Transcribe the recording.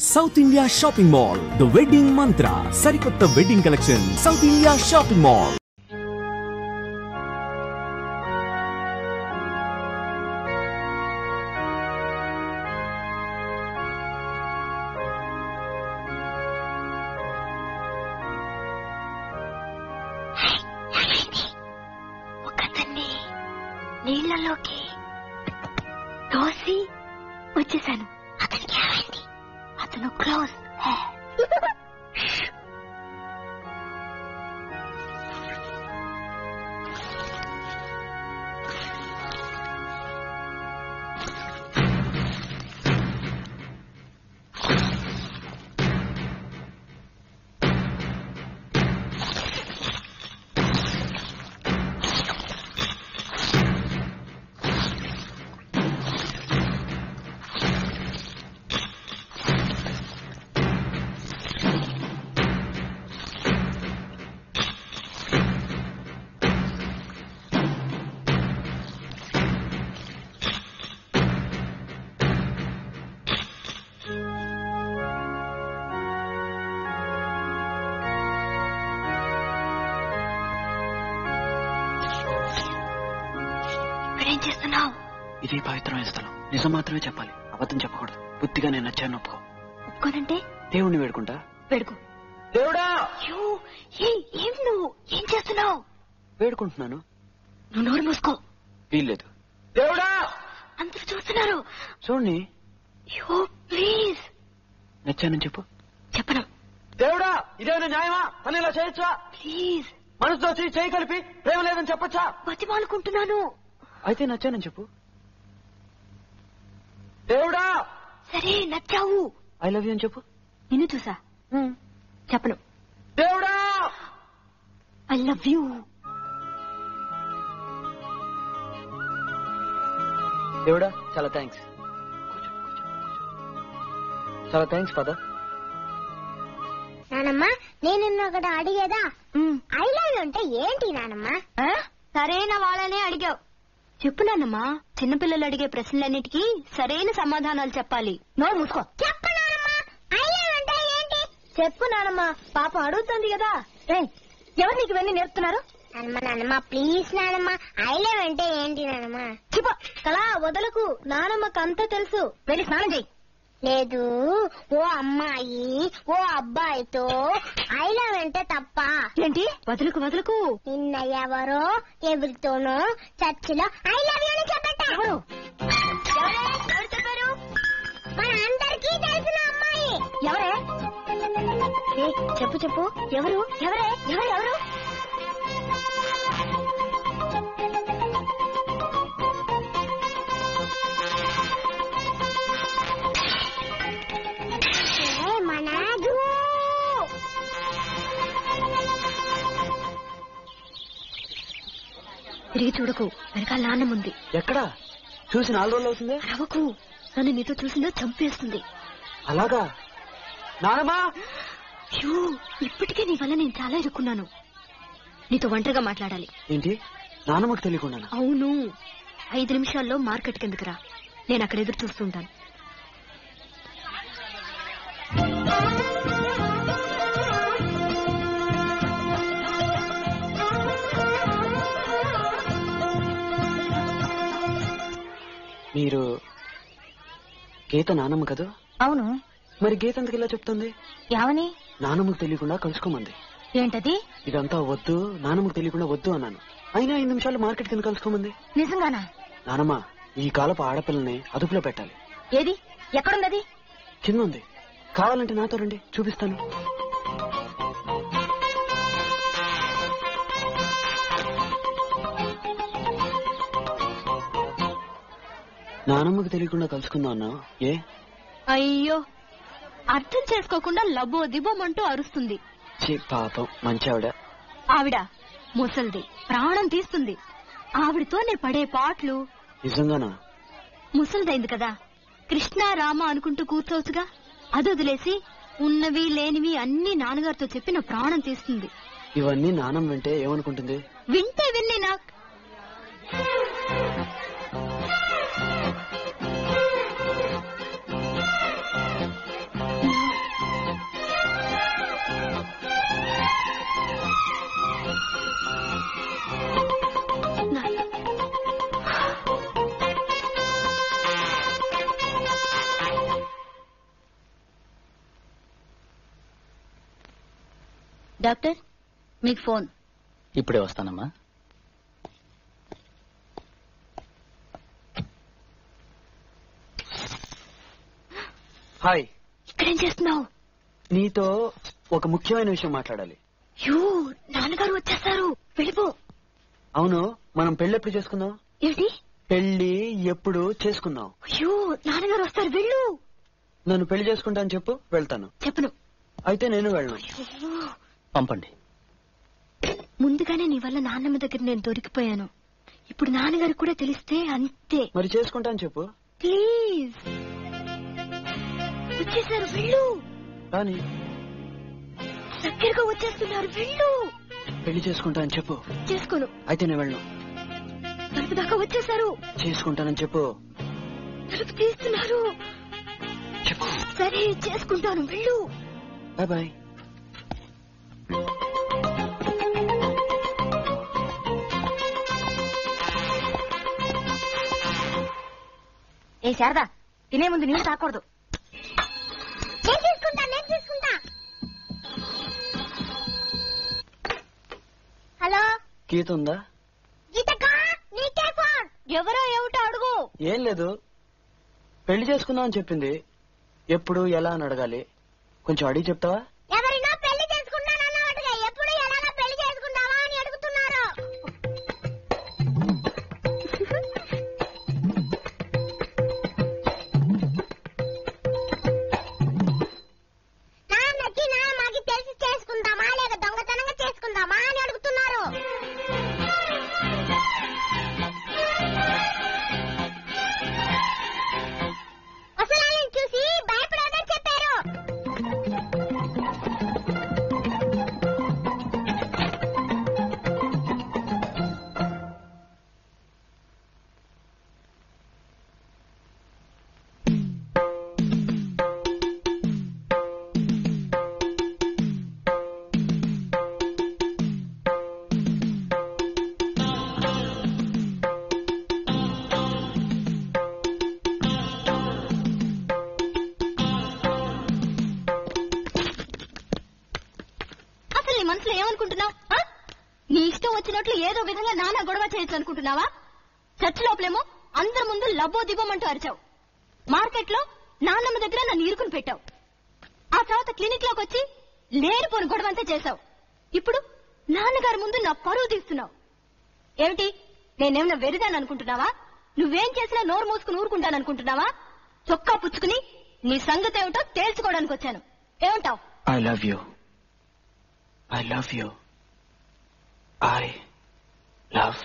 South India shopping mall the wedding Mantra సరికొత్త wedding collection South India shopping mall. నీళ్లలోకి తోసి వచ్చేసాను. అతనికి ఏమైంది? అతను క్లోజ్. ఏం చేస్తున్నావు? ఇది పవిత్రమైన స్థలం. నిజం మాత్రమే చెప్పాలి, అబద్ధం చెప్పకూడదు. బుద్ధిగా నేను నచ్చాను ఒప్పుకోనంటే దేవుణ్ణి వేడుకుంటా. వేడుకో. దేవుడా! ఏం నువ్వు ఏం చేస్తున్నావు? వేడుకుంటున్నాను. నువ్వు నోరు మూసుకో. వీల్లేదు. దేవుడా! అందరూ చూస్తున్నారు. చూడండి. ప్లీజ్. నచ్చానని చెప్పు. చెప్పను. దేవుడా! ఇదేమైనా న్యాయమా? పని ఇలా చేయొచ్చా? ప్లీజ్. మనసుతో చేయి కలిపి ప్రేమ లేదని చెప్పొచ్చా? బతిమాలుకుంటున్నాను. అయితే నచ్చానని చెప్పు. దేవుడా! సరే నచ్చావు. ఐ లవ్ యూ అని చెప్పు. నిన్ను చూసా. చెప్పను. దేవుడా! I love you. దేవుడా చాలా థ్యాంక్స్. చాలా థ్యాంక్స్ ఫాదర్. నానమ్మ, నేను ఒకటి అడిగేదా? ఐ లవ్ యూ అంటే ఏంటి నానమ్మ? సరైన వాళ్ళనే అడిగావు. చెప్పు నాన్నమ్మా. చిన్నపిల్లలు అడిగే ప్రశ్నలన్నిటికీ సరైన సమాధానాలు చెప్పాలి. నోరు మూసుకో. చెప్పు నానమ్మ, ఐ లవ్ అంటే ఏంటి? చెప్పు నానమ్మా. పాపం అడుగుతుంది కదా. ఎవరు నీకు ఇవన్నీ నేర్పుతున్నారు? నానమ్మ ప్లీజ్ నానమ్మ, ఐ లవ్ అంటే ఏంటి నానమ్మ? చెప్పు. కళా వదలకు. నానమ్మకు అంతా తెలుసు. వెళ్ళి స్నానం చెయ్యి. లేదు, ఓ అమ్మాయి ఓ అబ్బాయితో ఐ లవ్ అంటే తప్ప. ఏంటి? వదలకు. నిన్న ఎవరో ఎవరితోనో చర్చిలో ఐ లవ్ యూ అని చెప్పట. ఎవరు చెప్పారు? మన అందరికీ తెలిసిన అమ్మాయి. ఎవరే? చెప్పు. ఎవరు? మనదు. తిరిగి చూడకు. వెనకాల నాన్నముంది. ఎక్కడా? చూసి 4 రోజులు అవుతుంది. రవకు. నన్ను నీతో చూసిందో చంపేస్తుంది. అలాగా? నానమ్మా! ఇప్పటికే నీ వల్ల నేను చాలా ఇరుక్కున్నాను. నీతో ఒంటరిగా మాట్లాడాలి. ఏంటి? నానమ్మకు తెలియకుండా? అవును. 5 నిమిషాల్లో మార్కెట్ కిందకి రా. నేను అక్కడ ఎదురు చూస్తుంటాను. మీరు గీత నానమ్మ కదా? అవును. మరి గీత ఎందుకు ఇలా చెప్తుంది? యావని? నానమ్మకు తెలియకుండా కలుసుకోమంది. ఏంటది? ఇదంతా వద్దు, నానమ్మకు తెలియకుండా వద్దు అన్నాను. అయినా 5 నిమిషాలు మార్కెట్ కింద కలుసుకోమంది. నిజంగానా? నానమ్మ, ఈ కాలపు ఆడపిల్లని అదుపులో పెట్టాలి. ఏది? ఎక్కడుందది? కింద ఉంది. కావాలంటే నాతో రండి, చూపిస్తాను. నానమ్మకు తెలియకుండా కలుసుకుందాం అన్నా. ఏ? అయ్యో, అర్థం చేసుకోకుండా లబో దిబోమంటూ అరుస్తుంది. పాపం, మంచి ఆవిడ. ఆవిడ ముసల్ది, ప్రాణం తీస్తుంది. ఆవిడతోనే పడే పాటలు. నిజంగానా? ముసల్దైంది కదా, కృష్ణ రామ అనుకుంటూ కూర్చోవచ్చుగా. అది వదిలేసి ఉన్నవి లేనివి అన్ని నాన్నగారితో చెప్పి నా ప్రాణం తీస్తుంది. ఇవన్నీ నానమ్మ వింటే ఏమనుకుంటుంది? వింటే విన్ని నాకు డాక్టర్ మీకు ఫోన్. ఇప్పుడే వస్తానమ్మా. హాయ్. ఇక్కడేం చేస్తున్నావు? నీతో ఒక ముఖ్యమైన విషయం మాట్లాడాలి. యూ, నాన్నగారు వచ్చేస్తారు, వెళ్ళిపో. అవును, మనం పెళ్లి ఎప్పుడు చేసుకుందాం? ఏంటి పెళ్లి ఎప్పుడు చేసుకుందాం? అయ్యో, నాన్నగారు వస్తారు, వెళ్ళు. నన్ను పెళ్లి చేసుకుంటాను చెప్పు, వెళ్తాను. చెప్పను. అయితే నేను వెళ్ళను. పంపండి. ముందుగానే నీ వల్ల నాన్నమ్మ దగ్గర నేను దొరికిపోయాను. ఇప్పుడు నాన్నగారికి కూడా తెలిస్తే అంతే. మరి చేసుకుంటాను చెప్పు. ప్లీజ్. వచ్చేసారు, వెళ్ళు. కానీ దగ్గరగా వచ్చేస్తున్నారు, వెళ్ళు. పెళ్లి చేసుకుంటాను చెప్పు. చేసుకోను. అయితే నేను వెళ్ళను. తలుపు దాకా వచ్చేసారు. చేసుకుంటానని చెప్పు. తలుపు తీస్తున్నారు. చెప్పు. సరే, చేసుకుంటాను, వెళ్ళు. Bye bye. ఏ శారదా, తినే ముందు నీళ్ళు తాకూడదు. నేను తీసుకుంటా. హలో, గీత ఉందా? గీతకా, నీకే ఫోన్. ఎవరో ఏమిటో అడుగు. ఏం లేదు, పెళ్లి చేసుకుందాం అని చెప్పింది. ఎప్పుడు ఎలా అని అడగాలి, కొంచెం అడిగి చెప్తావా? ఎవరినో పెళ్లి చేసుకుంటానన్నట్టుగా ఎప్పుడు ఎలాగో పెళ్లి చేసుకుంటావా అని అడుగుతున్నారు. నాన్నకి నాన్నకి తెలిసి చేసుకుందామా లేక దొంగతనంగా చేసుకుందామా అని అడుగుతున్నారు. అసలు చూసి భయపడదని చెప్పారు. నీ మనసులో ఏమనుకుంటున్నావు? నీ ఇష్టం వచ్చినట్లు ఏదో విధంగా నాన్న గొడవ చేయొచ్చు అనుకుంటున్నావా? చర్చ్ లోపలేమో అందరి ముందు లబ్బో దిబ్బమంటూ అరిచావు. మార్కెట్ లో నాన్నమ్మ దగ్గర నన్ను ఇరుకుని పెట్టావు. ఆ తర్వాత క్లినిక్ లోకి వచ్చి లేనిపోని గొడవంతా చేశావు. ఇప్పుడు నాన్నగారి ముందు నా పరువు తీస్తున్నావు. ఏమిటి, నేనేమన్నా వెరిదాను అనుకుంటున్నావా? నువ్వేం చేసినా నోరు మూసుకుని ఊరుకుంటాననుకుంటున్నావా? చొక్కా పుచ్చుకుని నీ సంగతి ఏమిటో తేల్చుకోవడానికి వచ్చాను. ఏమంటావు? I love you. I love you. I love